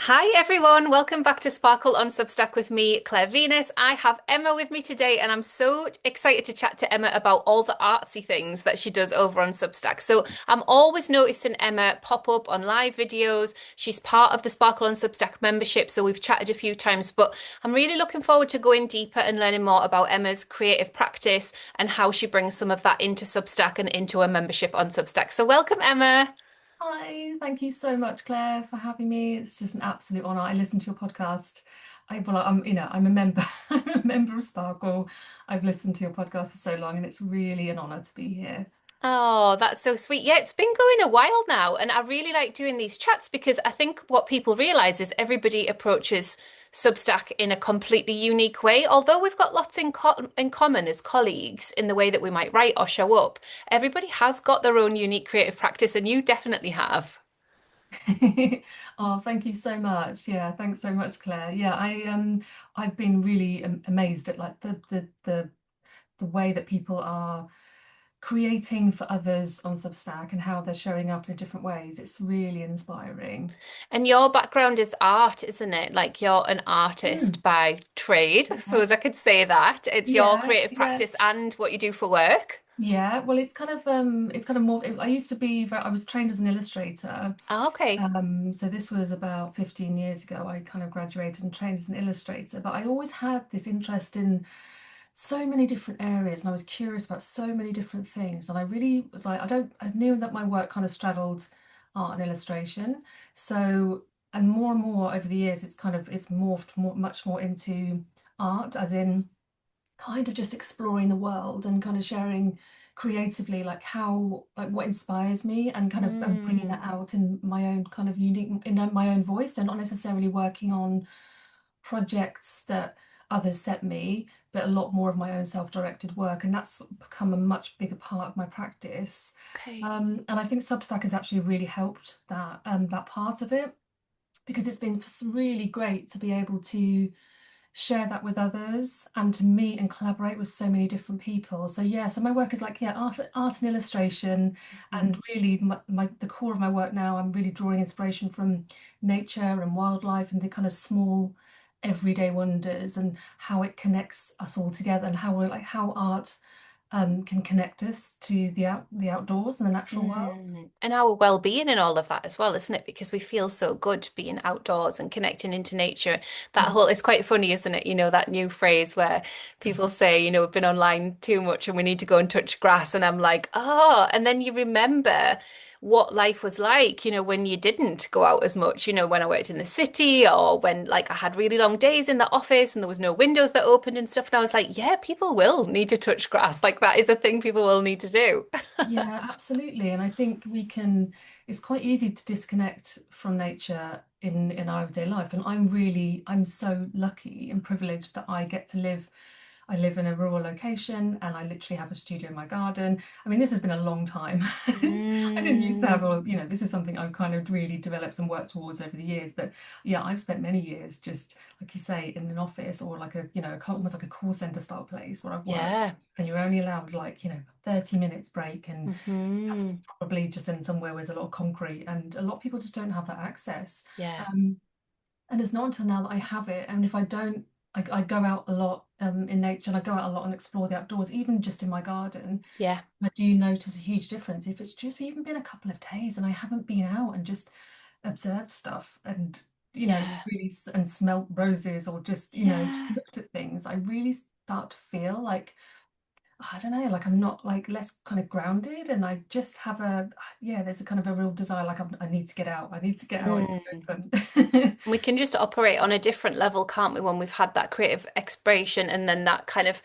Hi everyone, welcome back to Sparkle on Substack with me, Claire Venus. I have Emma with me today, and I'm so excited to chat to Emma about all the artsy things that she does over on Substack. So I'm always noticing Emma pop up on live videos. She's part of the Sparkle on Substack membership, so we've chatted a few times, but I'm really looking forward to going deeper and learning more about Emma's creative practice and how she brings some of that into Substack and into a membership on Substack. So welcome, Emma. Hi, thank you so much, Claire, for having me. It's just an absolute honor. I listen to your podcast. I'm a member. I'm a member of Sparkle. I've listened to your podcast for so long, and it's really an honor to be here. Oh, that's so sweet. Yeah, it's been going a while now, and I really like doing these chats because I think what people realize is everybody approaches Substack in a completely unique way. Although we've got lots in common as colleagues in the way that we might write or show up, everybody has got their own unique creative practice, and you definitely have. Oh, thank you so much. Yeah, thanks so much, Claire. Yeah, I've been really amazed at like the way that people are creating for others on Substack and how they're showing up in different ways. It's really inspiring. And your background is art, isn't it? Like you're an artist Mm. by trade, I suppose I Yes. could say that. It's your Yeah, creative yeah. practice and what you do for work. Yeah, well, it's kind of more. I used to be I was trained as an illustrator. Ah, okay. So this was about 15 years ago. I kind of graduated and trained as an illustrator, but I always had this interest in so many different areas, and I was curious about so many different things. And I really was like, I knew that my work kind of straddled art and illustration. So, and more over the years, it's morphed much more into art, as in kind of just exploring the world and kind of sharing creatively like how like what inspires me and kind of bringing that Mm. out in my own kind of unique in my own voice and not necessarily working on projects that others set me, but a lot more of my own self-directed work, and that's become a much bigger part of my practice. Okay. And I think Substack has actually really helped that part of it, because it's been really great to be able to share that with others and to meet and collaborate with so many different people. So yeah, so my work is like, yeah, art and illustration, Mhm. and really the core of my work now, I'm really drawing inspiration from nature and wildlife and the kind of small everyday wonders and how it connects us all together, and how art can connect us to the outdoors and the natural world. And our well-being and all of that as well, isn't it? Because we feel so good being outdoors and connecting into nature. That Mm. whole, it's quite funny, isn't it? You know, that new phrase where people say, we've been online too much and we need to go and touch grass. And I'm like, oh, and then you remember what life was like, when you didn't go out as much, when I worked in the city or when like I had really long days in the office and there was no windows that opened and stuff. And I was like, yeah, people will need to touch grass. Like that is a thing people will need to do. Yeah, absolutely. And I think it's quite easy to disconnect from nature in our everyday life. And I'm so lucky and privileged that I live in a rural location, and I literally have a studio in my garden. I mean, this has been a long time. I didn't used to have Mm, this is something I've kind of really developed and worked towards over the years. But yeah, I've spent many years just, like you say, in an office or like almost like a call center style place where I've worked, yeah. and you're only allowed like, 30 minutes break, and that's Hmm. probably just in somewhere where there's a lot of concrete, and a lot of people just don't have that access. Yeah. Um, and it's not until now that I have it. And if I don't, I go out a lot in nature, and I go out a lot and explore the outdoors, even just in my garden. Yeah. I do notice a huge difference if it's just even been a couple of days and I haven't been out and just observed stuff, and Yeah. really and smelt roses, or just Yeah. looked at things. I really start to feel like, I don't know, like I'm not like less kind of grounded, and I just have yeah, there's a kind of a real desire, like I need to get out. I need to get out into Mm. the open. We can just operate on a different level, can't we, when we've had that creative expression and then that kind of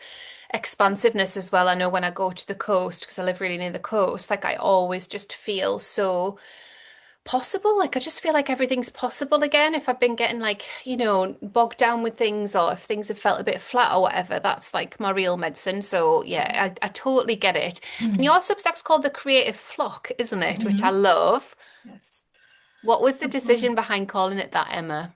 expansiveness as well. I know when I go to the coast, because I live really near the coast, like I always just feel so possible. Like I just feel like everything's possible again. If I've been getting like, bogged down with things or if things have felt a bit flat or whatever, that's like my real medicine. So yeah, I totally get it. And your Substack's called the Creative Flock, isn't it? Which I Mhm. love. Yes. What was the decision behind calling it that, Emma?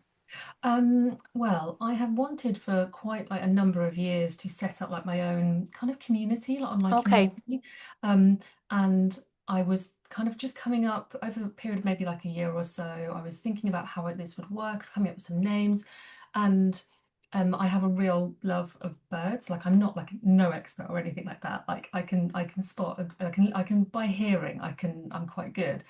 Well, I have wanted for quite like a number of years to set up like my own kind of community, like online Okay. community. Um, and I was kind of just coming up over a period of maybe like a year or so. I was thinking about how this would work, coming up with some names, and I have a real love of birds. Like I'm not like no expert or anything like that. Like I can spot, I can by hearing, I'm quite good,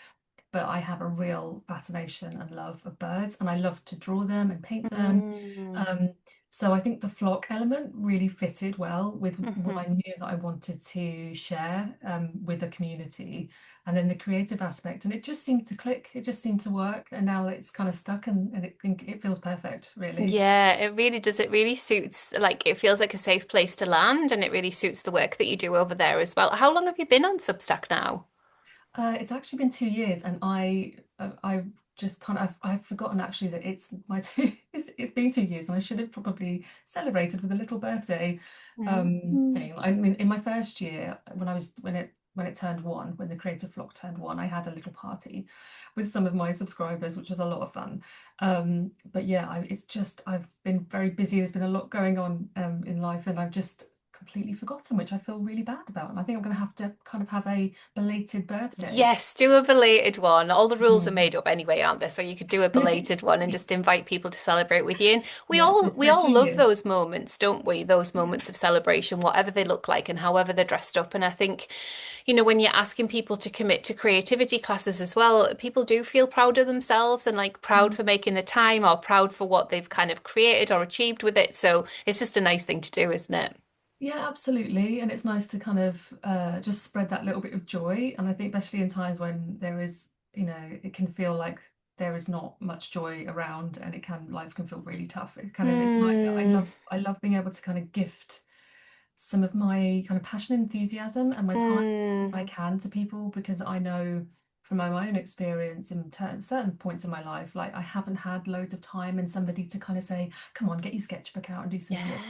but I have a real fascination and love of birds, and I love to draw them and paint them. Mm. Um, so I think the flock element really fitted well with what I Mhm. knew that I wanted to share with the community, and then the creative aspect, and it just seemed to click. It just seemed to work, and now it's kind of stuck, and it feels perfect, really. Yeah, it really does. It really suits, like, it feels like a safe place to land, and it really suits the work that you do over there as well. How long have you been on Substack now? It's actually been 2 years, and I just kind of I've forgotten actually that it's my it's been 2 years, and I should have probably celebrated with a little birthday Mm. thing. I mean, in my first year, when it turned one, when the Creative Flock turned one, I had a little party with some of my subscribers, which was a lot of fun. But yeah, it's just I've been very busy. There's been a lot going on in life, and I've just completely forgotten, which I feel really bad about. And I think I'm going to have to kind of have a belated birthday. Yes, do a belated one. All the rules are Mm. made up anyway, aren't they? So you could do a belated one and just invite people to celebrate with you. And we Yeah, all so we so all two love years. those moments, don't we? Those Yeah. moments of celebration, whatever they look like and however they're dressed up. And I think, when you're asking people to commit to creativity classes as well, people do feel proud of themselves and like proud Mm. for making the time or proud for what they've kind of created or achieved with it. So it's just a nice thing to do, isn't it? Yeah, absolutely. And it's nice to kind of just spread that little bit of joy. And I think especially in times when there is, it can feel like there is not much joy around, and life can feel really tough. It's like Mm, I love being able to kind of gift some of my kind of passion, enthusiasm, and my time mm, I can to people, because I know from my own experience in certain points in my life, like I haven't had loads of time and somebody to kind of say, "Come on, get your sketchbook out and do some drawing."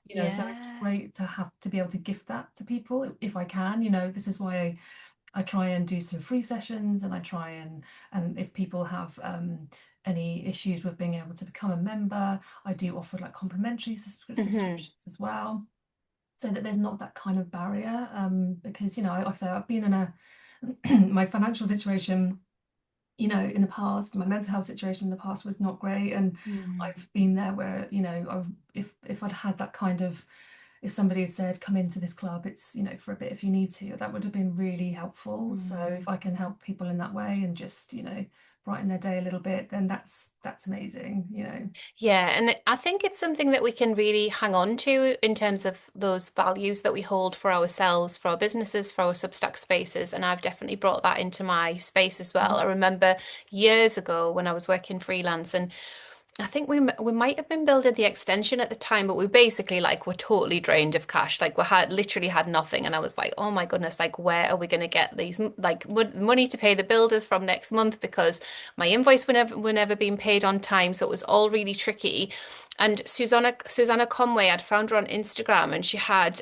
yeah, So it's yeah. great to be able to gift that to people if I can. This is why I try and do some free sessions, and I try and if people have any issues with being able to become a member, I do offer like complimentary Hmm. subscriptions as well, so that there's not that kind of barrier. Because like I say, I've been in a my financial situation, in the past, my mental health situation in the past was not great, and Mm, I've been there where if I'd had that kind of, if somebody had said come into this club, it's for a bit if you need to, that would have been really helpful. So if mm. I can help people in that way and just brighten their day a little bit, then that's amazing. Yeah, and I think it's something that we can really hang on to in terms of those values that we hold for ourselves, for our businesses, for our Substack spaces. And I've definitely brought that into my space as well. I remember years ago when I was working freelance, and I think we might have been building the extension at the time, but we basically like were totally drained of cash. Like we had literally had nothing, and I was like, oh my goodness, like where are we going to get these like money to pay the builders from next month? Because my invoice were never being paid on time, so it was all really tricky. And Susanna Conway, I'd found her on Instagram, and she had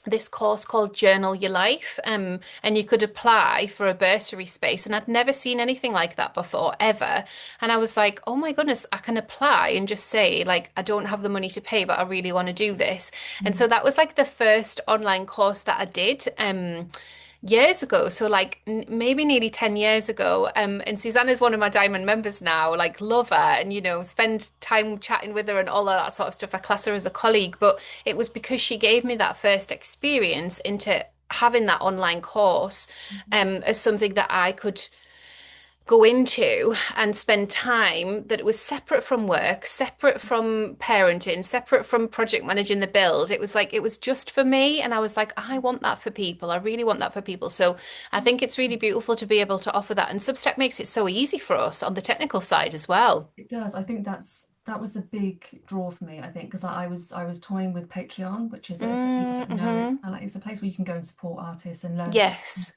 this course called Journal Your Life, and you could apply for a bursary space. And I'd never seen anything like that before, ever. And I was like, oh my goodness, I can apply and just say, like, I don't have the money to pay, but I really want to do this. And Mm. so that was like the first online course that I did. Years ago, so like maybe nearly 10 years ago. And Susanna's one of my diamond members now, like love her and spend time chatting with her and all of that sort of stuff. I class her as a colleague, but it was because she gave me that first experience into having that online course as something that I could go into and spend time that it was separate from work, separate from parenting, separate from project managing the build. It was like it was just for me. And I was like, I want that for people. I really want that for people. So I think it's really beautiful to be able to offer that. And Substack makes it so easy for us on the technical side as well. It does. I think that was the big draw for me, I think, because I was toying with Patreon, which is, for people who don't know, Mm-hmm. it's a place where you can go and support artists and learn from them. Yes.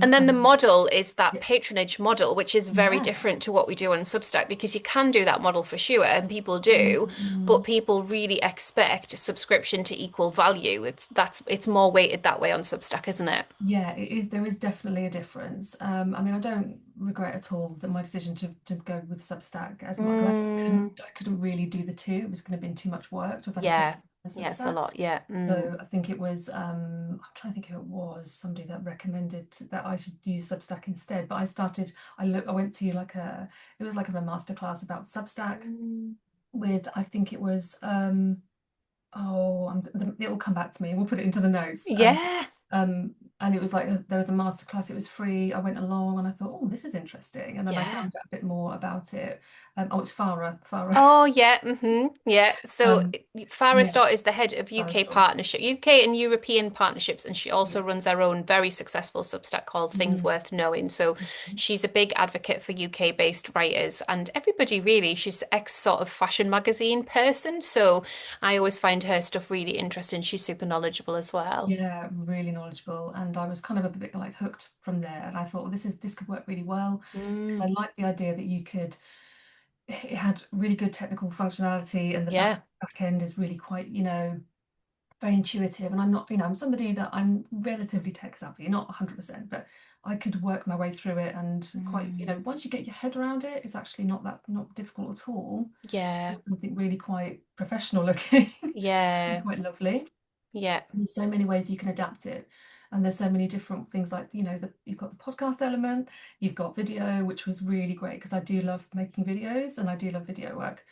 And then the And model is that yeah, patronage model, which is very yeah. different to what we do on Substack because you can do that model for sure, and people do, but Mm. people really expect subscription to equal value. It's more weighted that way on Substack, isn't it? Yeah, it is. There is definitely a difference. I mean, I don't regret at all that my decision to go with Substack as much, because Mm, I couldn't really do the two. It was going to be too much work to have had a yeah. on Yeah, it's a Substack. lot. Yeah. So I think it was I'm trying to think who it was, somebody that recommended that I should use Substack instead. But I went to like a it was like a masterclass about Substack Mm. with I think it was it will come back to me. We'll put it into the notes. Yeah. And it was like there was a masterclass. It was free. I went along and I thought, oh, this is interesting. And then I Yeah. found out a bit more about it. It's Farah. Oh, yeah. Yeah. So Um, Farah yeah, Stott is the head of Farah UK Shaw. partnership, UK and European partnerships, and she also Yeah. runs her own very successful Substack called Things Mhm. Worth Knowing. So she's a big advocate for UK-based writers and everybody really. She's ex sort of fashion magazine person, so I always find her stuff really interesting. She's super knowledgeable as well. Yeah, really knowledgeable. And I was kind of a bit like hooked from there. And I thought, well, this could work really well because Mm, I liked the idea that you could it had really good technical functionality and the yeah. back end is really quite, very intuitive. And I'm not, I'm somebody that I'm relatively tech savvy, not 100%, but I could work my way through it and quite, Mm, once you get your head around it, it's actually not difficult at all. yeah. Something really quite professional looking, Yeah. quite lovely. Yeah. There's so many ways you can adapt it. And there's so many different things like, you've got the podcast element, you've got video, which was really great because I do love making videos and I do love video work.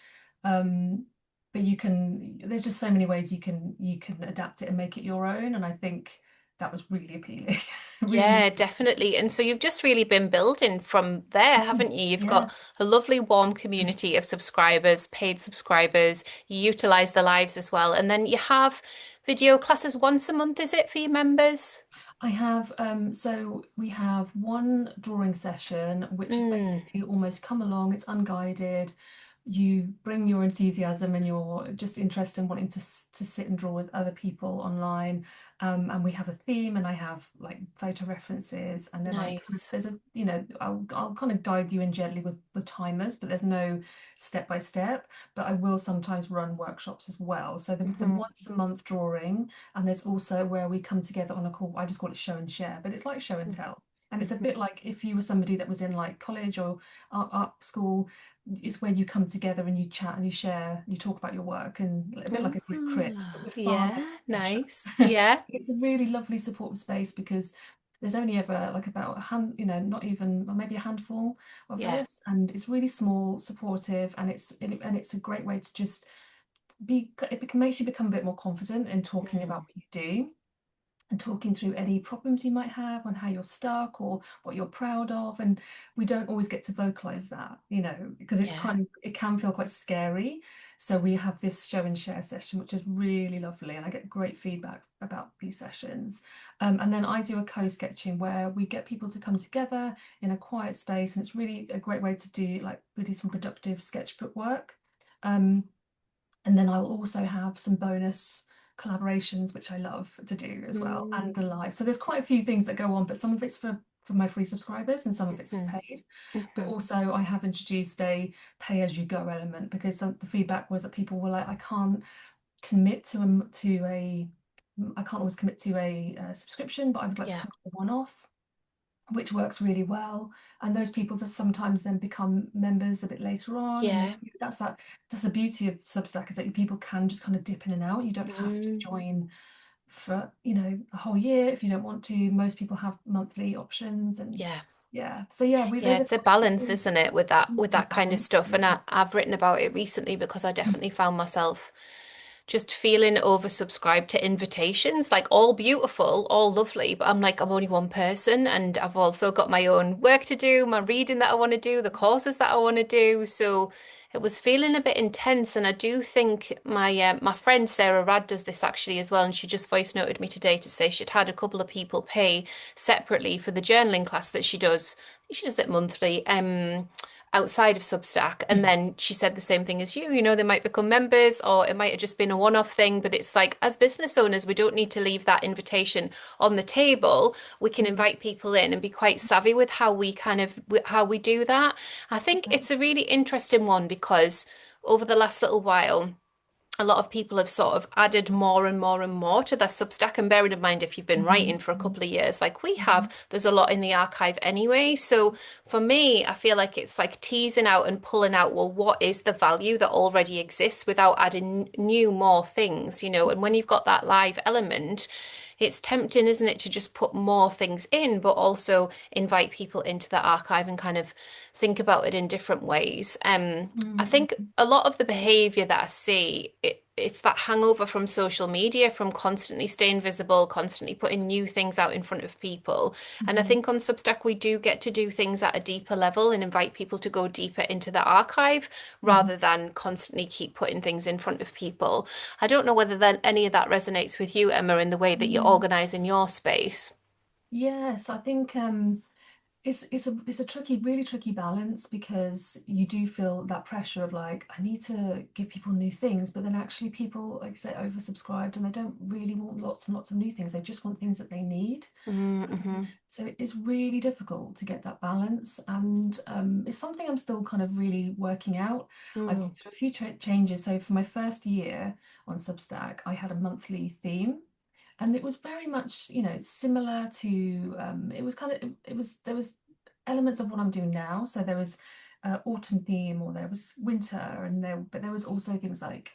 Um, but there's just so many ways you can adapt it and make it your own. And I think that was really appealing. Really, Yeah, definitely. And so you've just really been building from there, haven't you? You've yeah. got a lovely, warm community of subscribers, paid subscribers. You utilize the lives as well. And then you have video classes once a month, is it, for your members? So we have one drawing session, which is Mm, basically almost come along, it's unguided. You bring your enthusiasm and your just interest in wanting to sit and draw with other people online. And we have a theme, and I have like photo references, and then nice. there's I'll kind of guide you in gently with timers, but there's no step by step. But I will sometimes run workshops as well. So the Hmm. once a month drawing. And there's also where we come together on a call. I just call it show and share, but it's like show and tell. And it's a Mhm. bit like if you were somebody that was in like college or art school, it's where you come together and you chat and you share, you talk about your work, and a bit like a group crit, but Ah, with far yeah, less pressure. nice. Yeah, It's a really lovely supportive space because there's only ever like about a hand, not even, or maybe a handful of yeah. us, and it's really small, supportive, and it's a great way to just makes you become a bit more confident in talking about Mm, what you do and talking through any problems you might have on how you're stuck or what you're proud of. And we don't always get to vocalize that, because yeah. it can feel quite scary. So we have this show and share session, which is really lovely, and I get great feedback about these sessions. And then I do a co-sketching where we get people to come together in a quiet space, and it's really a great way to do like really some productive sketchbook work. Um, and then I'll also have some bonus collaborations, which I love to do as well, Mm, and a live. So there's quite a few things that go on, but some of it's for my free subscribers and some of it's for mhm, paid. But mhm. also I have introduced a pay as you go element because the feedback was that people were like, I can't commit to a I can't always commit to a subscription, but I would like to Yeah, come to a one-off, which works really well. And those people that sometimes then become members a bit later on. And yeah. that's the beauty of Substack, is that people can just kind of dip in and out. You don't have to Mm, join for, a whole year if you don't want to. Most people have monthly options, and yeah. yeah. So yeah, Yeah, there's a it's a balance, really isn't it, with that kind of balance. stuff. And Yeah. I've written about it recently because I definitely found myself just feeling oversubscribed to invitations, like all beautiful, all lovely, but I'm like, I'm only one person and I've also got my own work to do, my reading that I want to do, the courses that I want to do. So it was feeling a bit intense. And I do think my friend Sarah Rad does this actually as well. And she just voice noted me today to say she'd had a couple of people pay separately for the journaling class that she does. She does it monthly. Outside of Substack. And then she said the same thing as you, they might become members or it might have just been a one-off thing. But it's like, as business owners, we don't need to leave that invitation on the table. We can invite people in and be quite savvy with how we do that. I think Yeah. it's a really interesting one because over the last little while, a lot of people have sort of added more and more and more to their Substack. And bearing in mind, if you've been writing Mhm, for a couple of years, like we have, mhm, there's a lot in the archive anyway. So for me, I feel like it's like teasing out and pulling out, well, what is the value that already exists without adding new, more things, you know? And when you've got that live element, it's tempting, isn't it, to just put more things in, but also invite people into the archive and kind of think about it in different ways. I mhm, think a lot of the behavior that I see, it's that hangover from social media, from constantly staying visible, constantly putting new things out in front of people. And I mhm, think on Substack, we do get to do things at a deeper level and invite people to go deeper into the archive mhm, rather than constantly keep putting things in front of people. I don't know whether then any of that resonates with you, Emma, in the way that you're mhm. organizing your space. Yes, I think it's a tricky, really tricky balance because you do feel that pressure of like, I need to give people new things, but then actually people, like I say, oversubscribed and they don't really want lots and lots of new things. They just want things that they need. Mm-hmm. So it is really difficult to get that balance, and it's something I'm still kind of really working out. I've gone Mm. through a few changes. So for my first year on Substack, I had a monthly theme, and it was very much, similar to. It was kind of it was there was elements of what I'm doing now. So there was autumn theme, or there was winter, and but there was also things like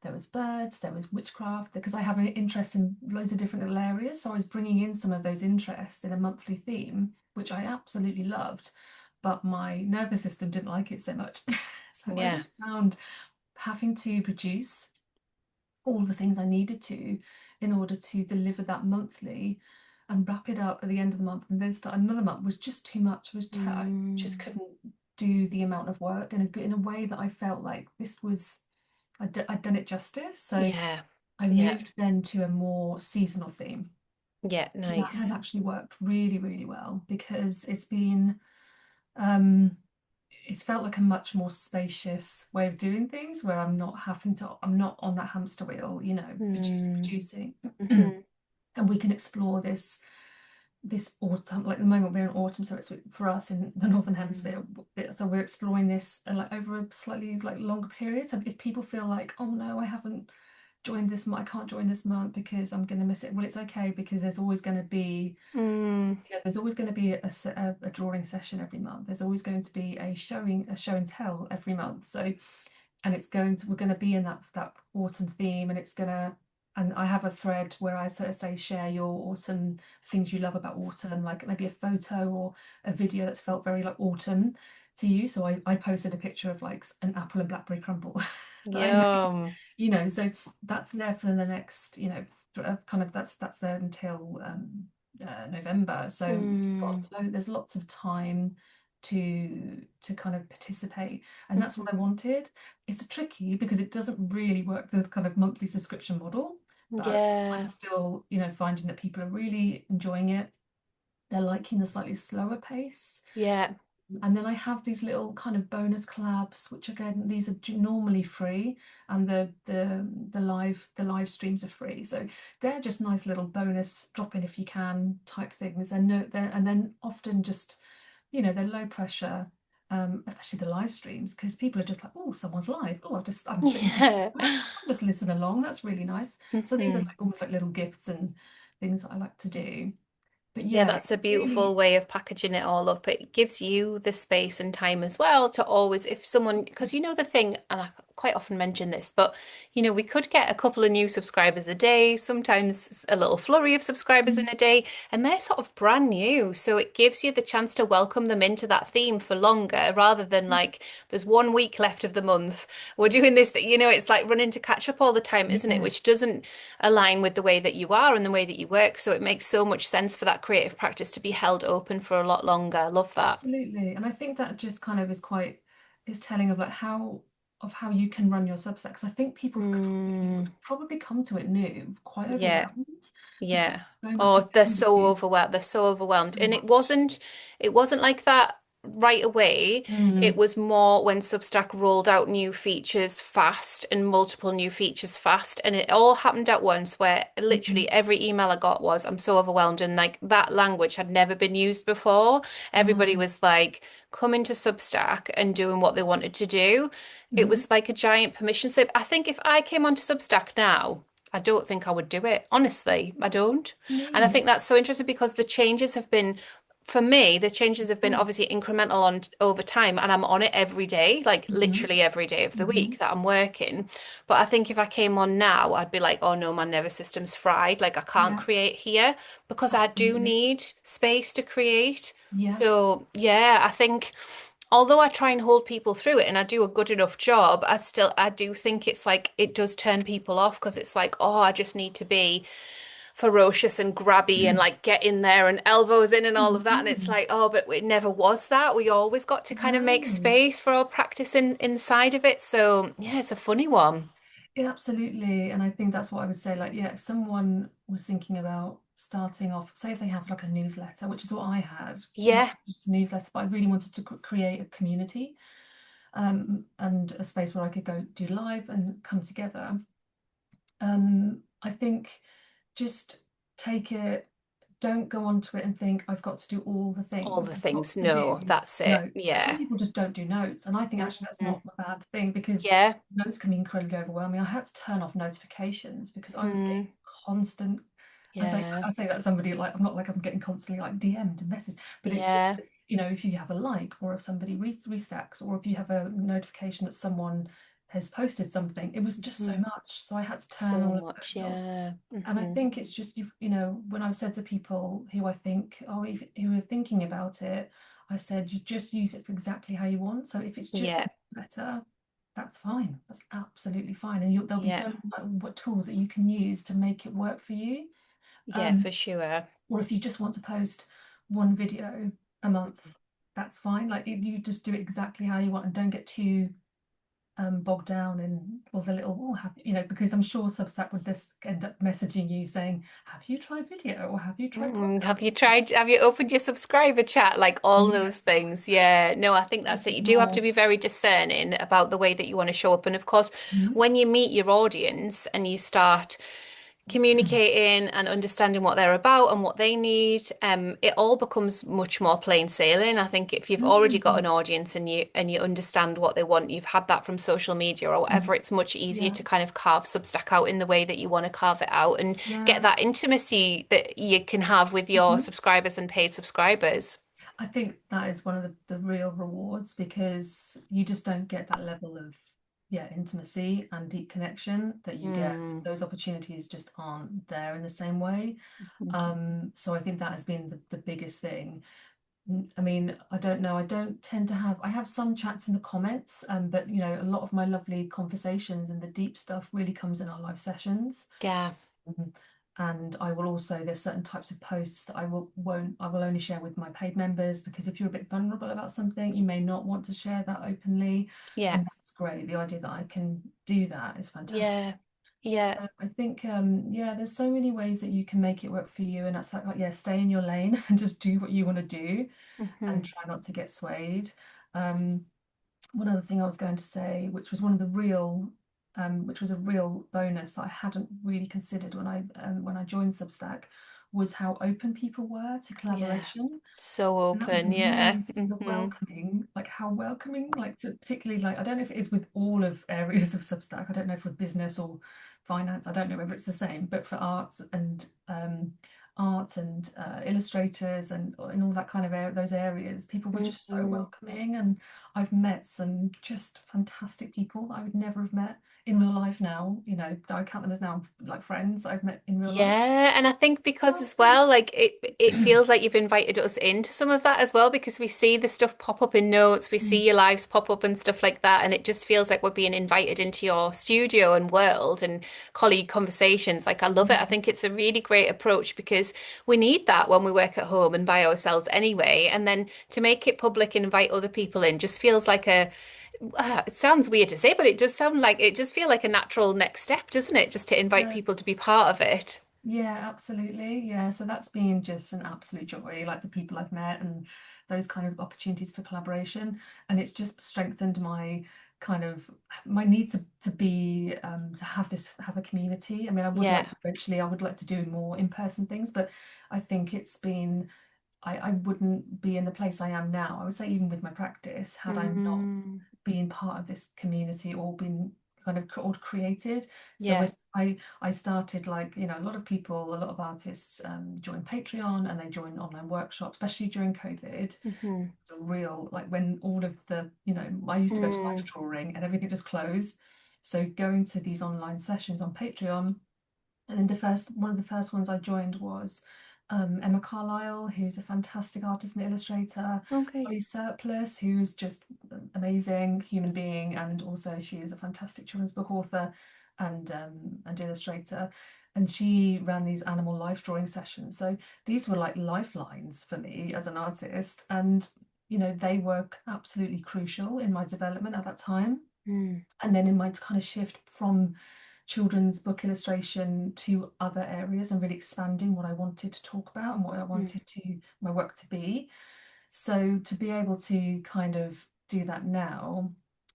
there was birds, there was witchcraft, because I have an interest in loads of different little areas. So I was bringing in some of those interests in a monthly theme, which I absolutely loved, but my nervous system didn't like it so much. So I Yeah. just found having to produce all the things I needed to in order to deliver that monthly and wrap it up at the end of the month and then start another month was just too much. I just Mm. couldn't do the amount of work in a way that I felt like this was I'd done it justice. So Yeah. I Yeah. moved then to a more seasonal theme. Yeah. That has Nice. actually worked really, really well because um, it's felt like a much more spacious way of doing things where I'm not on that hamster wheel, Mm. producing. Hmm. And we can explore this autumn. Like at the moment we're in autumn, so it's for us in the northern hemisphere. So we're exploring this like over a slightly like longer period. So if people feel like, oh no, I haven't joined this month, I can't join this month because I'm going to miss it. Well, it's okay because there's always going to be Mm. there's always going to be a drawing session every month. There's always going to be a show and tell every month. So, and we're going to be in that autumn theme, and and I have a thread where I sort of say share your autumn things you love about autumn, like maybe a photo or a video that's felt very like autumn to you. So I posted a picture of like an apple and blackberry crumble that I made, Yum. so that's there for the next, kind of that's there until November. So Mm. there's lots of time to kind of participate, and that's what I Mhm. wanted. It's tricky because it doesn't really work the kind of monthly subscription model, but I'm Yeah. still, finding that people are really enjoying it. They're liking the slightly slower pace. Yeah. And then I have these little kind of bonus collabs, which again, these are normally free, and the live streams are free. So they're just nice little bonus drop in if you can type things. And no, they're and then often just, they're low pressure, especially the live streams, because people are just like, oh, someone's live. Oh, I'm sitting here. Yeah. I'll just listen along. That's really nice. So these are Hmm. like almost like little gifts and things that I like to do. But Yeah, yeah, that's a beautiful really. way of packaging it all up. It gives you the space and time as well to always, if someone, because you know the thing, and I quite often mention this, but we could get a couple of new subscribers a day, sometimes a little flurry of subscribers in a day, and they're sort of brand new. So it gives you the chance to welcome them into that theme for longer rather than like there's 1 week left of the month. We're doing this, that, it's like running to catch up all the time, isn't it? Which Yes. doesn't align with the way that you are and the way that you work. So it makes so much sense for that creative practice to be held open for a lot longer. I love that. Absolutely. And I think that just kind of is telling of like how you can run your Substack. Because I think people Mm, would probably come to it new, quite yeah. overwhelmed because Yeah. there's so much you Oh, they're can so do. overwhelmed. They're so overwhelmed. So And it much. wasn't like that right away. It Mm, was more when Substack rolled out new features fast and multiple new features fast. And it all happened at once where mhm, literally every email I got was, I'm so overwhelmed. And like that language had never been used before. Everybody mm, was like coming to Substack and doing what they wanted to do. It mhm. was like a giant permission slip. I think if I came onto Substack now, I don't think I would do it. Honestly, I don't. And I Me. think that's so interesting because the changes have been, for me, the changes have been Mm, obviously incremental on over time, and I'm on it every day, like mhm, literally every day of the mhm. week that I'm working. But I think if I came on now, I'd be like, oh no, my nervous system's fried. Like I can't Yeah, create here because I do absolutely. need space to create. Yeah. So yeah, I think although I try and hold people through it and I do a good enough job, I do think it's like it does turn people off because it's like, oh, I just need to be ferocious and grabby and like get in there and elbows in and all of that. And it's Mhm. like, oh, but it never was that. We always got to kind of make No. space for our practice inside of it. So yeah, it's a funny one. Yeah, absolutely. And I think that's what I would say. Like, yeah, if someone was thinking about starting off, say if they have like a newsletter, which is what I had, not Yeah, just a newsletter, but I really wanted to create a community, and a space where I could go do live and come together. I think just take it, don't go onto it and think I've got to do all the all things the I've got things. to No, do that's it. notes. Because some Yeah. people just don't do notes. And I think actually that's Mhm. not a bad thing because Yeah. notes can be incredibly overwhelming. I had to turn off notifications because I was getting Mm. constant. Yeah. I say that to somebody like I'm not like I'm getting constantly like DM'd and messaged, but it's just Yeah. that, if you have a like or if somebody restacks or if you have a notification that someone has posted something, it was just so Mhm. much. So I had to turn So all of much. those off. Yeah. And I Hmm. think it's just when I've said to people who I think who are thinking about it, I've said you just use it for exactly how you want. So if it's just Yeah. a better, that's fine. That's absolutely fine. And there'll be Yeah. so many what tools that you can use to make it work for you. Yeah, Um, for sure. or if you just want to post one video a month, that's fine. Like you just do it exactly how you want and don't get too bogged down in all the little, oh, because I'm sure Substack would this end up messaging you saying, have you tried video or have you tried podcast? Have you opened your subscriber chat? Like all Yeah. those things. Yeah, no, I think that's Make it. it You do have to more. be very discerning about the way that you want to show up. And of course, Mhm. when you meet your audience and you start communicating and understanding what they're about and what they need, it all becomes much more plain sailing. I think if you've already got Mm. an audience and you understand what they want, you've had that from social media or Mm. whatever, it's much easier Yeah. to kind of carve Substack out in the way that you want to carve it out and get Yeah. that intimacy that you can have with your Mhm. subscribers and paid subscribers. I think that is one of the real rewards because you just don't get that level of, yeah, intimacy and deep connection that you get. Mm. Those opportunities just aren't there in the same way. So I think that has been the biggest thing. I mean, I don't know. I don't tend to have, I have some chats in the comments, but a lot of my lovely conversations and the deep stuff really comes in our live sessions. Yeah, Um, and I will also, there's certain types of posts that I will only share with my paid members because if you're a bit vulnerable about something, you may not want to share that openly. yeah, And that's great. The idea that I can do that is fantastic. yeah, yeah. So I think, yeah, there's so many ways that you can make it work for you, and that's like, yeah, stay in your lane and just do what you want to do, and Hmm. try not to get swayed. Um, One other thing I was going to say, which was a real bonus that I hadn't really considered when I joined Substack, was how open people were to Yeah. collaboration. So And that was open, yeah. really Hmm. welcoming, like how welcoming, like particularly like I don't know if it is with all of areas of Substack. I don't know if with business or finance, I don't know whether it's the same, but for arts and illustrators and in all that kind of those areas, people were just so Hmm. welcoming. And I've met some just fantastic people that I would never have met in real life now. I count them as now like friends that I've met in real life. Yeah, and I think So because as welcome. well, like it feels like you've invited us into some of that as well because we see the stuff pop up in notes, we see your lives pop up and stuff like that, and it just feels like we're being invited into your studio and world and colleague conversations. Like I love it. I think it's a really great approach because we need that when we work at home and by ourselves anyway. And then to make it public and invite other people in just feels like it sounds weird to say, but it does sound like it just feel like a natural next step, doesn't it? Just to invite Yeah. people to be part of it. Yeah, absolutely. Yeah, so that's been just an absolute joy, like the people I've met and those kind of opportunities for collaboration. And it's just strengthened my kind of my need to be to have a community. I mean, Yeah. I would like to do more in-person things, but I think it's been I wouldn't be in the place I am now. I would say even with my practice, had I not Mm, been part of this community or been kind of or created. So yeah. I started like, a lot of people, a lot of artists joined Patreon and they joined online workshops, especially during COVID. Hmm. It's a real, like when all of I used to go to life Mm, drawing and everything just closed. So going to these online sessions on Patreon, and then the first one of the first ones I joined was Emma Carlisle, who's a fantastic artist and illustrator, okay. Holly Surplus, who's just an amazing human being, and also she is a fantastic children's book author and illustrator. And she ran these animal life drawing sessions. So these were like lifelines for me as an artist. And, they were absolutely crucial in my development at that time. Mm, And then in my kind of shift from children's book illustration to other areas and really expanding what I wanted to talk about and what I mm. wanted to my work to be. So to be able to kind of do that now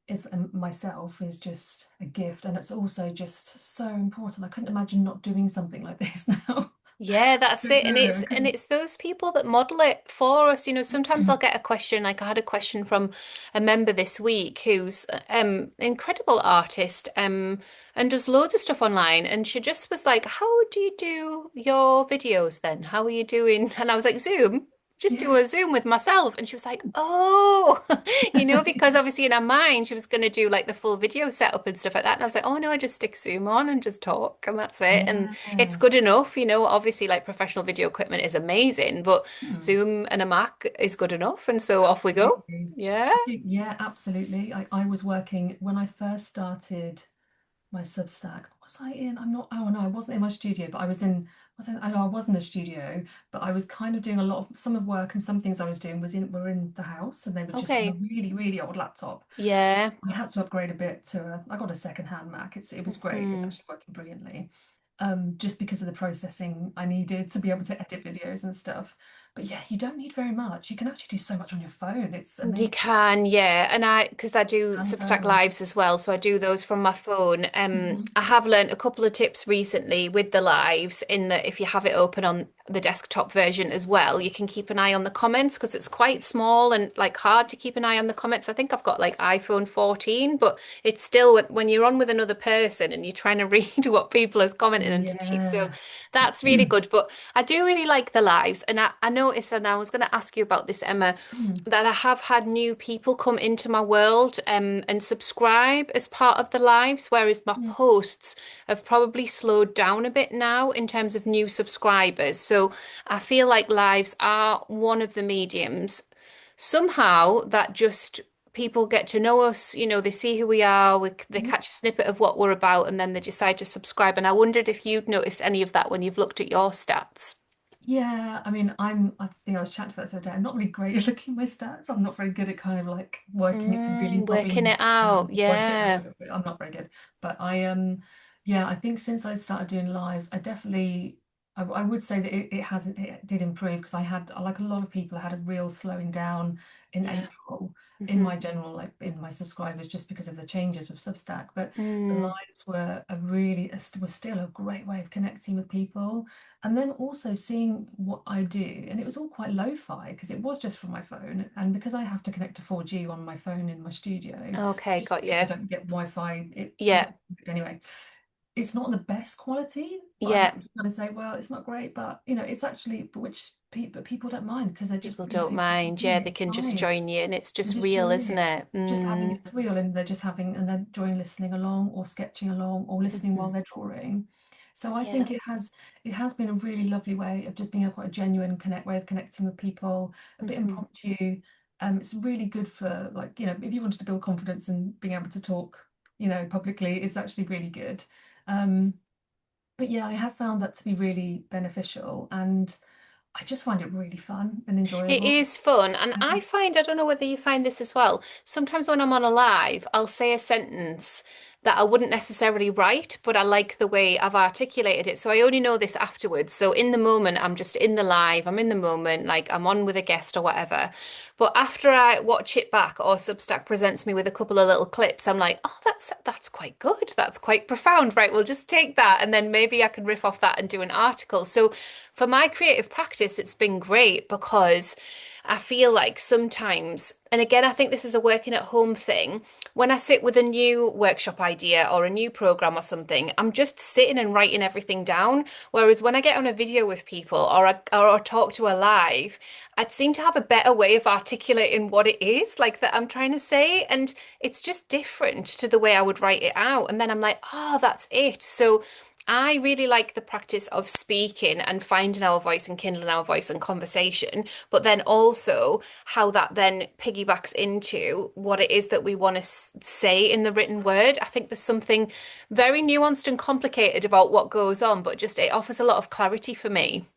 is myself is just a gift, and it's also just so important. I couldn't imagine not doing something like this now. Yeah, I that's don't it. know, I And couldn't. it's those people that model it for us. Sometimes I'll get a question, like I had a question from a member this week who's an incredible artist and does loads of stuff online. And she just was like, "How do you do your videos then? How are you doing?" And I was like, "Zoom. Just do Yeah. a Zoom with myself." And she was like, "Oh," because obviously in her mind she was going to do like the full video setup and stuff like that. And I was like, "Oh no, I just stick Zoom on and just talk and that's it." And it's Yeah. good enough, obviously like professional video equipment is amazing, but Hmm. Zoom and a Mac is good enough. And so off we go. Absolutely. Yeah. I think, yeah, absolutely. I was working when I first started my Substack. Was I in? I'm not. Oh no, I wasn't in my studio, but I was in. I know I was in the studio, but I was kind of doing a lot of some of work and some things I was doing were in the house, and they were just on a Okay. really really old laptop. Yeah. I had to upgrade a bit to I got a second-hand Mac. It was great. It's Hmm. actually working brilliantly. Just because of the processing I needed to be able to edit videos and stuff. But yeah, you don't need very much. You can actually do so much on your phone. It's You amazing. can, yeah. And because I do Substack Canva. lives as well, so I do those from my phone. Mhm. I have learned a couple of tips recently with the lives in that if you have it open on the desktop version as well, you can keep an eye on the comments because it's quite small and like hard to keep an eye on the comments. I think I've got like iPhone 14, but it's still when you're on with another person and you're trying to read what people are commenting underneath. So Yeah. that's really good. But I do really like the lives, and I noticed, and I was going to ask you about this, Emma, Mm. that I have had new people come into my world and subscribe as part of the lives, whereas my Mm. posts have probably slowed down a bit now in terms of new subscribers. So I feel like lives are one of the mediums somehow that just people get to know us, they see who we are, they Yeah. catch a snippet of what we're about, and then they decide to subscribe. And I wondered if you'd noticed any of that when you've looked at your stats. Yeah, I mean, I think I was chatting about this the other day. I'm not really great at looking at my stats. I'm not very good at kind of like working it, really Working it out. working it out a Yeah. little bit. I'm not very good. But yeah, I think since I started doing lives, I would say that it did improve because I like a lot of people, I had a real slowing down in Yeah. April in Hmm. my general, like in my subscribers, just because of the changes with Substack. But the Mm. lives were still a great way of connecting with people. And then also seeing what I do, and it was all quite lo-fi because it was just from my phone, and because I have to connect to 4G on my phone in my studio, Okay, just got because I you. don't get Wi-Fi, it Yeah, wasn't good anyway. It's not the best quality, but I'm yeah. not trying to say, well, it's not great, but it's actually, but people don't mind because they're just, People don't mind. Yeah, they it's can just fine. join you and it's They're just just real, joining isn't it, it? just having Mm. it real, and they're enjoying listening along or sketching along or listening while Hmm. they're drawing. So I Yeah. think it has been a really lovely way of just being a quite a genuine way of connecting with people, a bit Hmm. impromptu. It's really good for, like, if you wanted to build confidence and being able to talk, publicly, it's actually really good. Um, but yeah, I have found that to be really beneficial, and I just find it really fun and It enjoyable. is fun. And I find, I don't know whether you find this as well, sometimes when I'm on a live, I'll say a sentence that I wouldn't necessarily write, but I like the way I've articulated it. So I only know this afterwards. So in the moment, I'm just in the live, I'm in the moment, like I'm on with a guest or whatever. But after I watch it back or Substack presents me with a couple of little clips, I'm like, oh, that's quite good. That's quite profound. Right, we'll just take that and then maybe I can riff off that and do an article. So for my creative practice, it's been great because I feel like sometimes, and again, I think this is a working at home thing. When I sit with a new workshop idea or a new program or something, I'm just sitting and writing everything down. Whereas when I get on a video with people or talk to a live, I'd seem to have a better way of articulating what it is like that I'm trying to say. And it's just different to the way I would write it out. And then I'm like, oh, that's it. So I really like the practice of speaking and finding our voice and kindling our voice and conversation, but then also how that then piggybacks into what it is that we want to say in the written word. I think there's something very nuanced and complicated about what goes on, but just it offers a lot of clarity for me.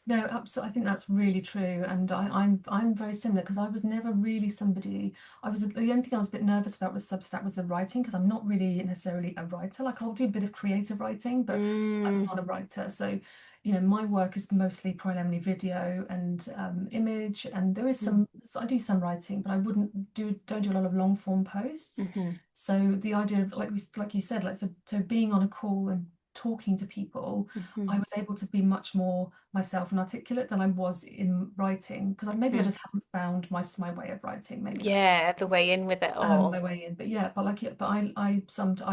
No, absolutely. I think that's really true, and I'm very similar because I was never really somebody. I was the only thing I was a bit nervous about with Substack was the writing because I'm not really necessarily a writer. Like I'll do a bit of creative writing, but I'm Mm, not a writer. So, my work is mostly primarily video and image, and there is mm, some. So I do some writing, but I wouldn't don't do a lot of long form posts. mhm, So the idea of like you said, like so being on a call and talking to people, I mhm, was able to be much more myself and articulate than I was in writing because maybe I mhm. just haven't found my way of writing. Maybe that's Yeah, the way in with it my all. way in. But yeah, but like it, but I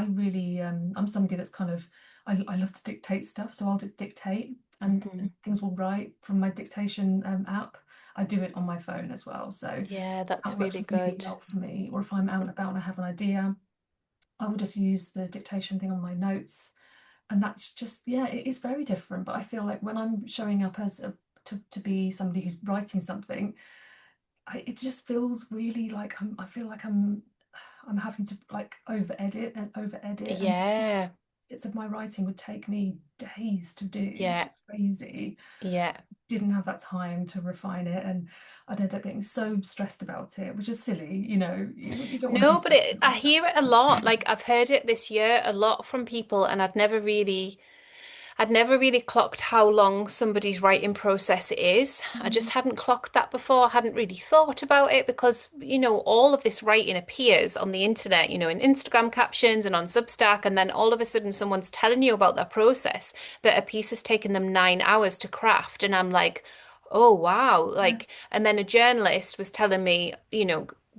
really I'm somebody that's kind of I love to dictate stuff, so I'll dictate and Mhm. things will write from my dictation app. I do it on my phone as well, so Yeah, that that's works really really good. well for me. Or if I'm out and about and I have an idea, I will just use the dictation thing on my notes, and that's just yeah, it is very different. But I feel like when I'm showing up as to be somebody who's writing something, it just feels really like I feel like I'm having to like over edit, and Yeah, bits of my writing would take me days to do, which yeah, is crazy. yeah. Didn't have that time to refine it, and I'd end up getting so stressed about it, which is silly. You don't want to be No, but stressed I about stuff. hear it a lot. Like I've heard it this year a lot from people, and I'd never really clocked how long somebody's writing process is. I just Mm, hadn't clocked that before. I hadn't really thought about it because, all of this writing appears on the internet, in Instagram captions and on Substack, and then all of a sudden someone's telling you about their process that a piece has taken them 9 hours to craft, and I'm like, oh wow, yeah. like, and then a journalist was telling me,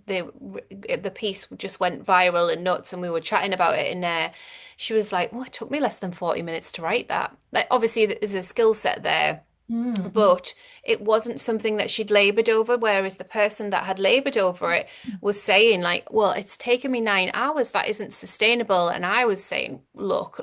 the piece just went viral and nuts, and we were chatting about it, and she was like, "Oh, it took me less than 40 minutes to write that." Like, obviously, there's a skill set there, Mm, but it wasn't something that she'd labored over, whereas the person that had labored over it was saying, like, well, it's taken me 9 hours, that isn't sustainable. And I was saying, look,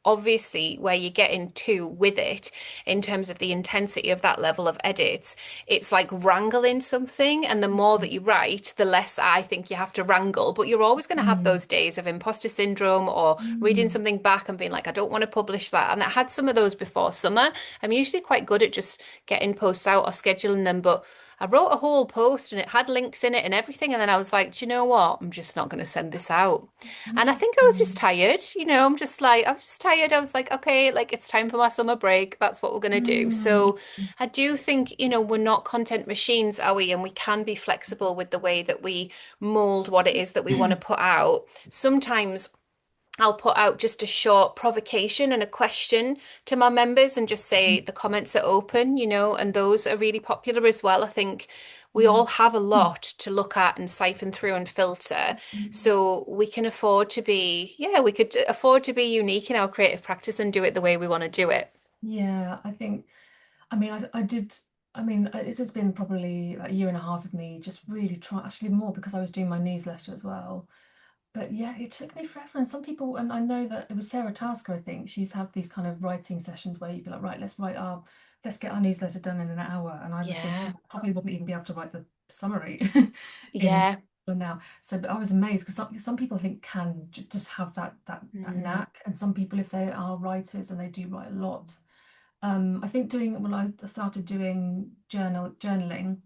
obviously where you're getting to with it in terms of the intensity of that level of edits, it's like wrangling something. And the more mm, that you write, the less I think you have to wrangle. But you're always going to have mm, those days of imposter syndrome or reading mm. something back and being like, I don't want to publish that. And I had some of those before summer. I'm usually quite good at just getting posts out or scheduling them, but I wrote a whole post and it had links in it and everything. And then I was like, do you know what? I'm just not going to send this out. It's And I think I was just interesting. tired. I'm just like, I was just tired. I was like, okay, like it's time for my summer break. That's what we're going to do. Mm, So I do think, we're not content machines, are we? And we can be flexible with the way that we mold what it is that we want to put out. Sometimes I'll put out just a short provocation and a question to my members and just say the comments are open, and those are really popular as well. I think we yeah. all have a lot to look at and siphon through and filter. So we can afford to be, yeah, we could afford to be unique in our creative practice and do it the way we want to do it. Yeah, I think, I mean, I did, I mean, it has been probably a year and a half of me just really try, actually more because I was doing my newsletter as well. But yeah, it took me forever. And some people, and I know that it was Sarah Tasker, I think, she's had these kind of writing sessions where you'd be like, right, let's get our newsletter done in an hour. And I was thinking, Yeah. I probably wouldn't even be able to write the summary in Yeah. now. So, but I was amazed because some people I think can just have that Mm, knack, and some people, if they are writers and they do write a lot. I think doing when I started doing journaling,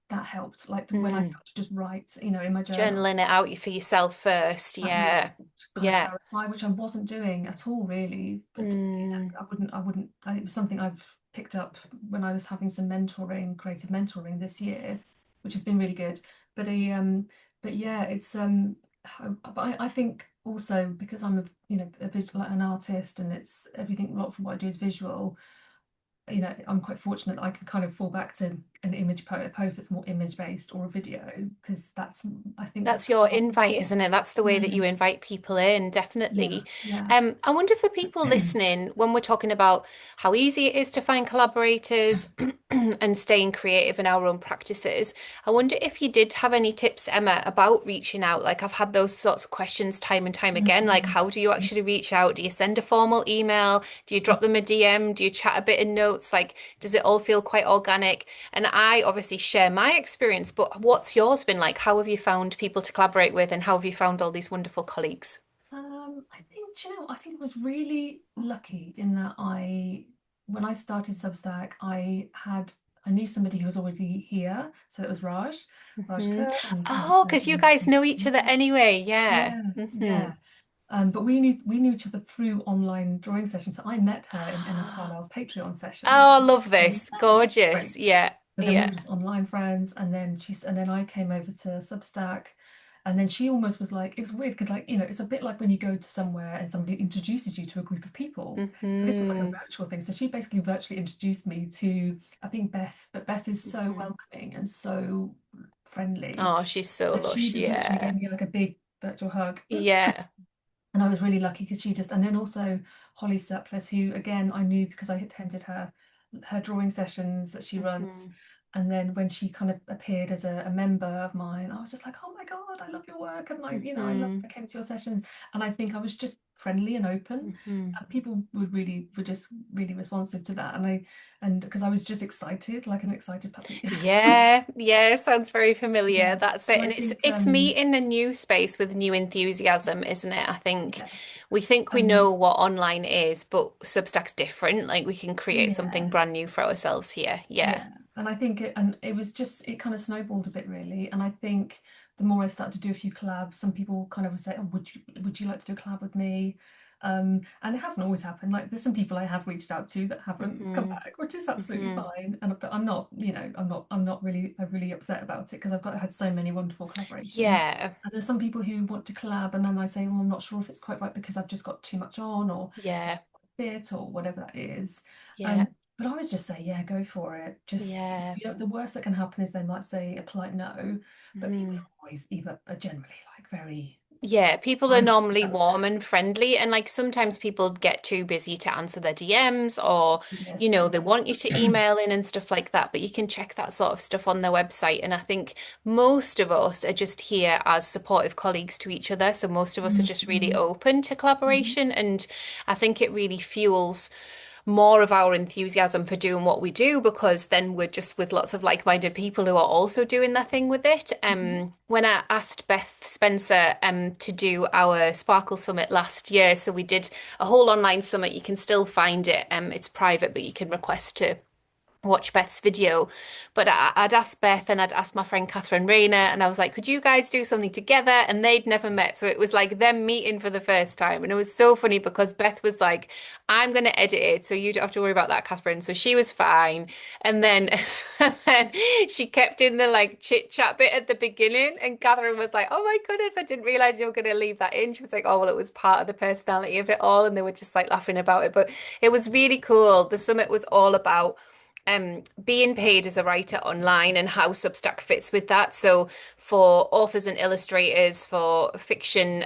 that helped. Like when I mm. started to just write, in my journal. Journaling it out for yourself first. Yeah, Yeah. to kind of Yeah. clarify, which I wasn't doing at all really. But Mm. it was something I've picked up when I was having some mentoring, creative mentoring this year, which has been really good. But but yeah, it's but I think also because I'm a a visual like an artist, and it's everything. A lot from what I do is visual. I'm quite fortunate that I can kind of fall back to an image post that's more image based, or a video, because I think That's that's your how. invite, isn't it? That's the way that you Mm, invite people in, yeah, definitely. yeah. I wonder for people listening, when we're talking about how easy it is to find collaborators and staying creative in our own practices, I wonder if you did have any tips, Emma, about reaching out. Like I've had those sorts of questions time and time again. Like, Mm, how do you actually reach out? Do you send a formal email? Do you drop them a DM? Do you chat a bit in notes? Like, does it all feel quite organic? And I obviously share my experience, but what's yours been like? How have you found people to collaborate with, and how have you found all these wonderful colleagues? I think, I think I was really lucky in that when I started Substack, I knew somebody who was already here. So it was Raj Hmm. Kerr, and Oh, because you guys know each other anyway. Yeah. yeah, Hmm. yeah. But we knew each other through online drawing sessions. So I met her in Emma Carlisle's Patreon Oh, sessions. I love this. Yeah, which is Gorgeous. great. Yeah. So then we Yeah. were just online friends, and then I came over to Substack, and then she almost was like, it was weird because, like, it's a bit like when you go to somewhere and somebody introduces you to a group of people, but this was like a Hmm. virtual thing. So she basically virtually introduced me to, I think, Beth, but Beth is so Hmm. welcoming and so friendly Oh, she's so that she lush. just literally Yeah. gave me like a big virtual hug. Yeah. And I was really lucky because and then also Holly Surplus, who again I knew because I attended her drawing sessions that she runs. Hmm. And then when she kind of appeared as a member of mine, I was just like, oh my God, I love your work. And Hmm. I came to your sessions. And I think I was just friendly and open. Hmm. And people were just really responsive to that. And because I was just excited, like an excited puppy. Yeah, yeah, sounds very familiar. Yeah. That's it. And I And it's think it's meeting a new space with new enthusiasm, isn't it? I think yeah. we think we And know what online is, but Substack's different. Like we can create something yeah. brand new for ourselves here. Yeah. Yeah, and I think it was just it kind of snowballed a bit really, and I think the more I started to do a few collabs, some people kind of would say, "Oh, would you like to do a collab with me?" And it hasn't always happened. Like there's some people I have reached out to that haven't come Hmm. back, which is absolutely Hmm. fine. And but I'm not, I'm not really upset about it because I've had so many wonderful collaborations. Yeah. And there's some people who want to collab, and then I say, "Well, I'm not sure if it's quite right because I've just got too much on, or it's Yeah. not a fit, or whatever that is." Yeah. Um, but I always just say, yeah, go for it. Just, Yeah. the worst that can happen is they might say a polite no, but people Hmm. are always either are generally like very Yeah, people are nice normally about warm it. and friendly, and like sometimes people get too busy to answer their DMs, or Yes, they yeah. want you to email in and stuff like that, but you can check that sort of stuff on their website. And I think most of us are just here as supportive colleagues to each other. So most of us are just really Mhm, open to mhm, collaboration, and I think it really fuels more of our enthusiasm for doing what we do, because then we're just with lots of like-minded people who are also doing their thing with it. mhm, When I asked Beth Spencer to do our Sparkle Summit last year, so we did a whole online summit. You can still find it. It's private, but you can request to watch Beth's video. But I'd asked Beth and I'd asked my friend Catherine Rayner, and I was like, could you guys do something together? And they'd never met. So it was like them meeting for the first time. And it was so funny because Beth was like, I'm going to edit it, so you don't have to worry about that, Catherine. So she was fine. And then, and then she kept in the like chit chat bit at the beginning. And Catherine was like, oh my goodness, I didn't realize you were going to leave that in. She was like, oh, well, it was part of the personality of it all. And they were just like laughing about it. But it was really cool. The summit was all about being paid as a writer online and how Substack fits with that. So for authors and illustrators, for fiction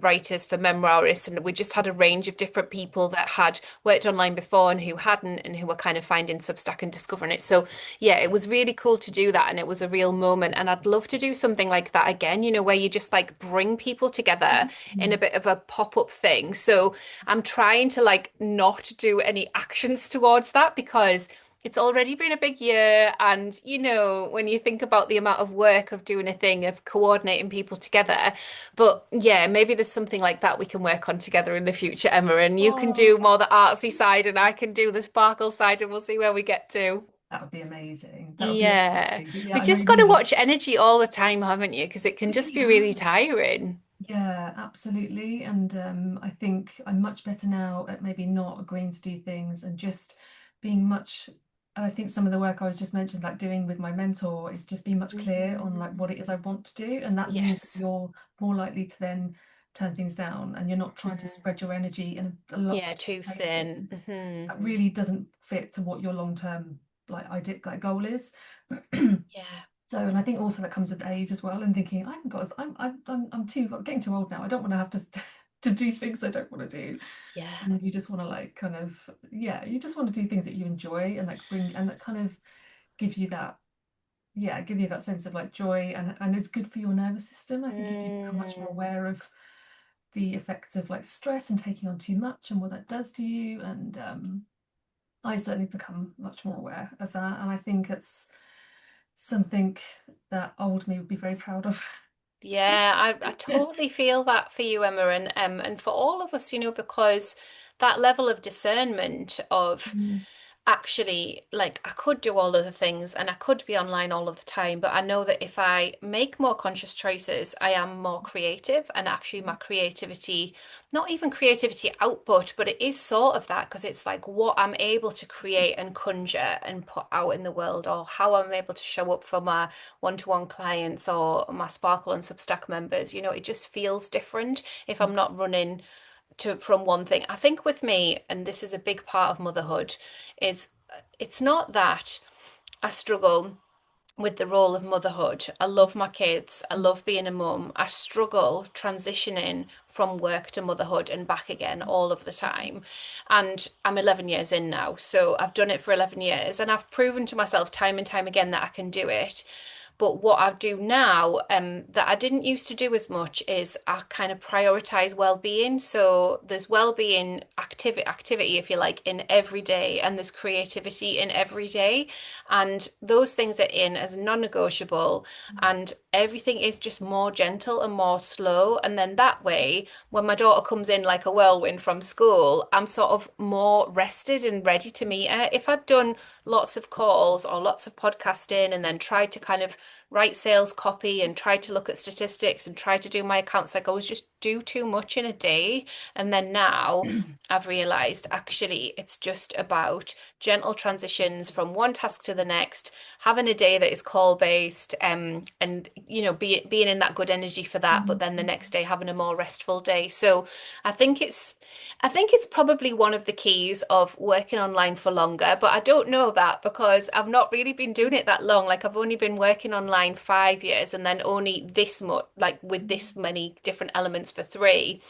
writers, for memoirists, and we just had a range of different people that had worked online before and who hadn't, and who were kind of finding Substack and discovering it. So yeah, it was really cool to do that, and it was a real moment. And I'd love to do something like that again, where you just like bring people together in a mhm. bit of a pop-up thing. So I'm trying to like not do any actions towards that, because it's already been a big year. And, when you think about the amount of work of doing a thing, of coordinating people together, but yeah, maybe there's something like that we can work on together in the future, Emma, and you can do Oh, more the artsy side and I can do the sparkle side, and we'll see where we get to. that would be amazing. That would be Yeah. amazing. But yeah, We I know just what got you to mean. watch energy all the time, haven't you? Because it can We just really be really have. tiring. Yeah, absolutely. And I think I'm much better now at maybe not agreeing to do things and just being much. And I think some of the work I was just mentioned, like doing with my mentor, is just being much clear on like Mm. what it is I want to do. And that means that Yes. you're more likely to then turn things down and you're not trying to Mm. spread your energy in lots Yeah, of too different thin. places. That Hmm. really doesn't fit to what your long-term like idea like goal is. Yeah. So, and I think also that comes with age as well, and thinking I haven't got, I'm getting too old now. I don't want to have to to do things I don't want to do, Yeah. and you just want to like kind of, yeah, you just want to do things that you enjoy and like bring, and that kind of gives you that, yeah, give you that sense of like joy, and it's good for your nervous system. I think if you become much more Mm. aware of the effects of like stress and taking on too much and what that does to you, and I certainly become much more aware of that, and I think it's something that old me would be very proud of. Yeah, I totally feel that for you, Emma, and for all of us, because that level of discernment of Mm, actually, like, I could do all of the things and I could be online all of the time, but I know that if I make more conscious choices, I am more creative, and actually my creativity, not even creativity output, but it is sort of that, because it's like what I'm able to create and conjure and put out in the world, or how I'm able to show up for my one-to-one clients or my Sparkle and Substack members. It just feels different if I'm not running to from one thing. I think with me, and this is a big part of motherhood, is it's not that I struggle with the role of motherhood. I love my kids. I love being a mum. I struggle transitioning from work to motherhood and back again all of the time. And I'm 11 years in now. So I've done it for 11 years and I've proven to myself time and time again that I can do it. But what I do now, that I didn't used to do as much, is I kind of prioritize well-being. So there's well-being activity, if you like, in every day, and there's creativity in every day. And those things are in as non-negotiable, and everything is just more gentle and more slow. And then that way, when my daughter comes in like a whirlwind from school, I'm sort of more rested and ready to meet her. If I'd done lots of calls or lots of podcasting and then tried to kind of write sales copy and try to look at statistics and try to do my accounts, like I was just do too much in a day. And then now I've realized actually it's just about gentle transitions from one task to the next, having a day that is call based, and being in that good energy for that, but mm, then the next day having a more restful day. So I think it's I think it's probably one of the keys of working online for longer, but I don't know that because I've not really been doing it that long. Like I've only been working online 5 years and then only this much, like with this many different elements for 3.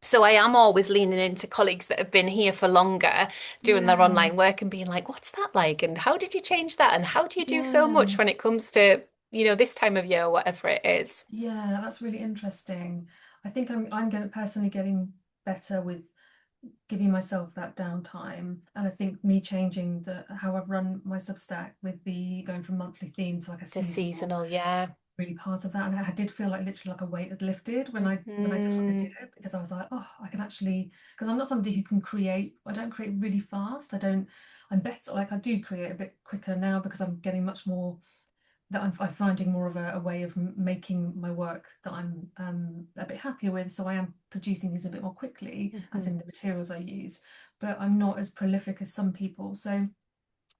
So I am always leaning into colleagues that have been here for longer doing their yeah, online work and being like, what's that like? And how did you change that? And how do you do so yeah, much when it comes to, this time of year, whatever it is? yeah. That's really interesting. I think I'm personally getting better with giving myself that downtime, and I think me changing the how I run my Substack with the going from monthly theme to like a The seasonal, seasonal, yeah. really part of that. And I did feel like literally like a weight had lifted when I just kind of Hmm. did it, because I was like, oh, I can actually, because I'm not somebody who can create. I don't create really fast. I don't. I'm better. Like I do create a bit quicker now because I'm getting much more that I'm finding more of a way of making my work that I'm a bit happier with. So I am producing things a bit more quickly, as Hmm. in the materials I use, but I'm not as prolific as some people. So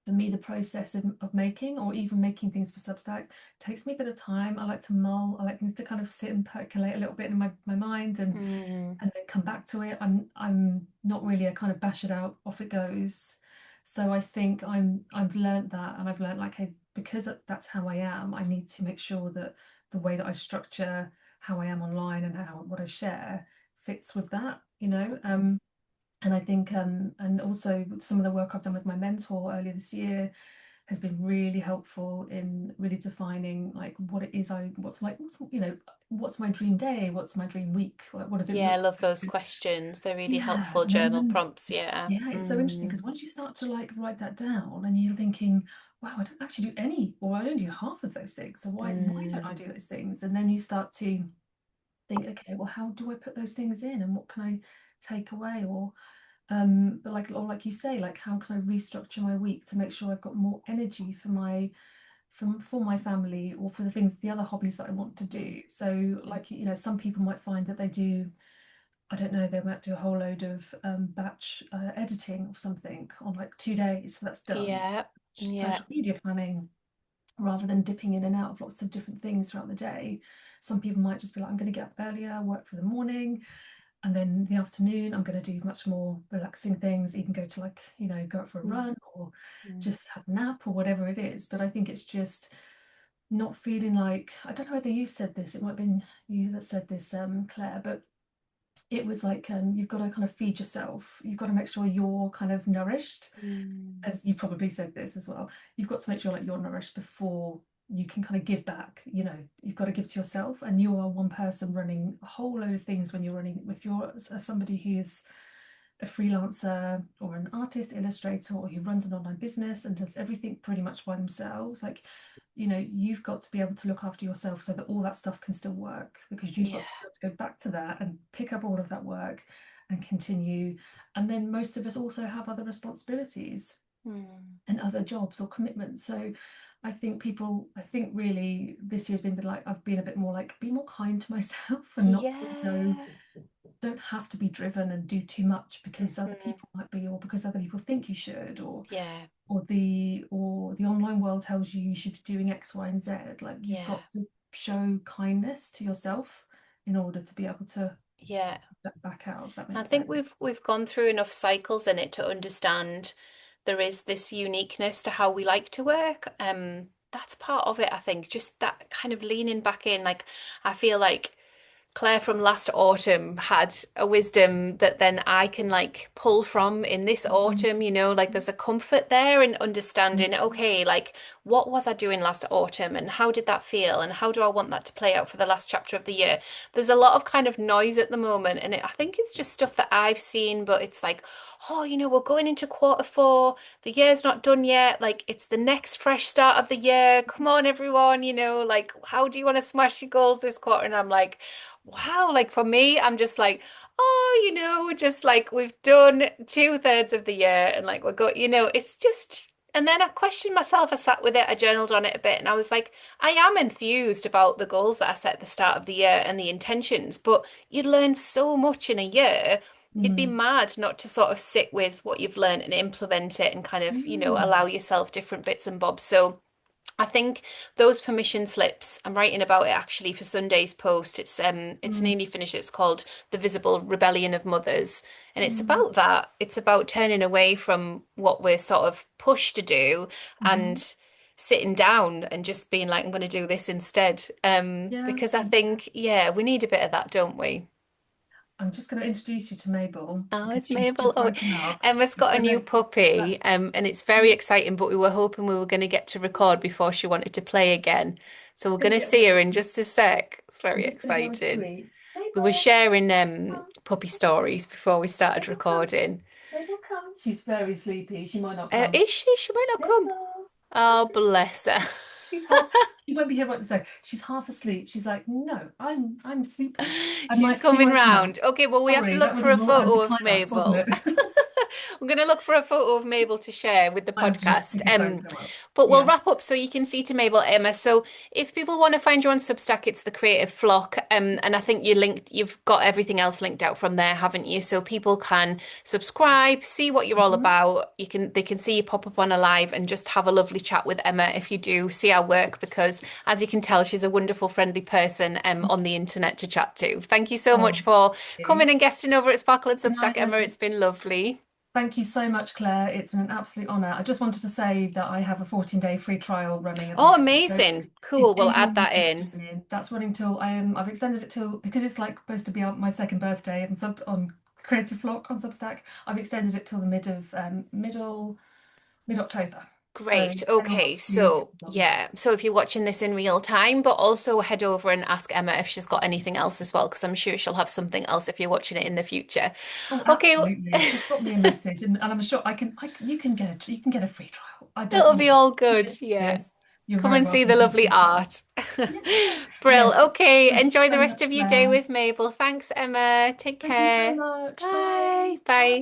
for me, the process of making or even making things for Substack takes me a bit of time. I like to mull. I like things to kind of sit and percolate a little bit in my mind, Hmm. and then come back to it. I'm not really a kind of bash it out, off it goes. So I think I've learned that, and I've learned like, hey, because that's how I am, I need to make sure that the way that I structure how I am online and how what I share fits with that, you know. And I think and also some of the work I've done with my mentor earlier this year has been really helpful in really defining like what it is what's my dream day, what's my dream week, what does it Yeah, I look love those like? questions. They're really Yeah, helpful and then journal prompts. Yeah. yeah, it's so interesting Mm. because once you start to like write that down and you're thinking, wow, I don't actually do any, or I don't do half of those things, so why don't I Mm. do those things? And then you start to think, okay, well, how do I put those things in and what can I take away? Or like you say, like how can I restructure my week to make sure I've got more energy for my for my family or for the things, the other hobbies that I want to do. So, like, some people might find that they do, I don't know, they might do a whole load of batch editing or something on like 2 days, so that's done. Yeah. Yeah. Social media planning, rather than dipping in and out of lots of different things throughout the day. Some people might just be like, I'm going to get up earlier, work for the morning, and then in the afternoon, I'm going to do much more relaxing things, even go to like, go out for a Mm. run or Mm. just have a nap or whatever it is. But I think it's just not feeling like, I don't know whether you said this, it might have been you that said this, Claire, but it was like you've got to kind of feed yourself. You've got to make sure you're kind of nourished, Mm. as you probably said this as well. You've got to make sure like you're nourished before you can kind of give back. You've got to give to yourself, and you are one person running a whole load of things when you're running. If you're somebody who's a freelancer or an artist, illustrator, or who runs an online business and does everything pretty much by themselves, like, you've got to be able to look after yourself so that all that stuff can still work, because you've Yeah. got to be able to go back to that and pick up all of that work and continue. And then most of us also have other responsibilities Mm. and other jobs or commitments. So I think really this year's been a bit like, I've been a bit more like, be more kind to myself and not be so, Yeah. don't have to be driven and do too much because other Mhm. people might be, or because other people think you should, Yeah. or the online world tells you you should be doing X, Y, and Z. Like, you've Yeah. got to show kindness to yourself in order to be able to Yeah. get back out, if that I makes think sense. we've gone through enough cycles in it to understand there is this uniqueness to how we like to work. That's part of it, I think. Just that kind of leaning back in. Like, I feel like Claire from last autumn had a wisdom that then I can like pull from in this Mhm. autumn, like there's a comfort there in understanding, Mhm. okay, like what was I doing last autumn and how did that feel and how do I want that to play out for the last chapter of the year? There's a lot of kind of noise at the moment and I think it's just stuff that I've seen, but it's like, oh, we're going into quarter 4, the year's not done yet, like it's the next fresh start of the year. Come on, everyone, like how do you want to smash your goals this quarter? And I'm like, wow, like for me, I'm just like, oh, just like we've done 2/3 of the year and like we're going, it's just, and then I questioned myself. I sat with it, I journaled on it a bit, and I was like, I am enthused about the goals that I set at the start of the year and the intentions, but you learn so much in a year. You'd be Mm. mad not to sort of sit with what you've learned and implement it and kind of, allow Mm. yourself different bits and bobs. So, I think those permission slips, I'm writing about it actually for Sunday's post. It's Mm. nearly finished. It's called The Visible Rebellion of Mothers. And it's Mm. about that. It's about turning away from what we're sort of pushed to do Mhm. and sitting down and just being like, I'm going to do this instead. Yeah, Because I yeah. think, yeah, we need a bit of that, don't we? I'm just going to introduce you to Mabel Oh, because it's she's Mabel. just Oh, woken up. Emma's I got a don't new know. That, puppy, and it's very exciting, but we were hoping we were going to get to record before she wanted to play again. So we're gonna going to get her see a her in treat. just a sec. It's I'm very just gonna get her a exciting. treat. We were Mabel, sharing come. puppy stories before we started Mabel, come. recording. Mabel, come. She's very sleepy. She might not come. Is she? She might not come. Mabel, Oh, come. bless her. She's half. She won't be here right this second. She's half asleep. She's like, no, I'm sleepy. She's She coming won't come out. round. Okay, well, we have to Sorry, look that was for a a real photo of anticlimax, wasn't Mabel. it? We're going to look for a photo of Mabel to share with the I have to just podcast. stick a phone cam up. But we'll Yeah. wrap up so you can see to Mabel, Emma. So if people want to find you on Substack, it's the Creative Flock. And I think you've got everything else linked out from there, haven't you? So people can subscribe, see what you're all Mhm. about. They can see you pop up on a live and just have a lovely chat with Emma if you do see our work, because as you can tell, she's a wonderful, friendly person on the internet to chat to. Thank you so much Oh, for okay. coming and guesting over at Sparkle and Good Substack, night, Emma. lovely. It's been lovely. Thank you so much, Claire. It's been an absolute honour. I just wanted to say that I have a 14-day free trial running at the Oh, moment. So amazing. if Cool. We'll add anyone that wants to in. join in, that's running till I've extended it till, because it's like supposed to be my second birthday on Creative Flock on Substack. I've extended it till the mid October. So if Great. anyone Okay. wants to So, come along. yeah. So if you're watching this in real time, but also head over and ask Emma if she's got anything else as well, because I'm sure she'll have something else if you're watching it in the future. Oh, Okay. absolutely. Just drop me a message, and I'm sure you can get a free trial. I don't, It'll be all good. this, Yeah. this. You're Come very and see welcome the to the lovely free trial. art. Yeah. Brill. Yes. Okay. Thank you Enjoy the so rest much, of your day Claire. with Mabel. Thanks, Emma. Take Thank you so care. much. Bye. Bye. Bye. Bye.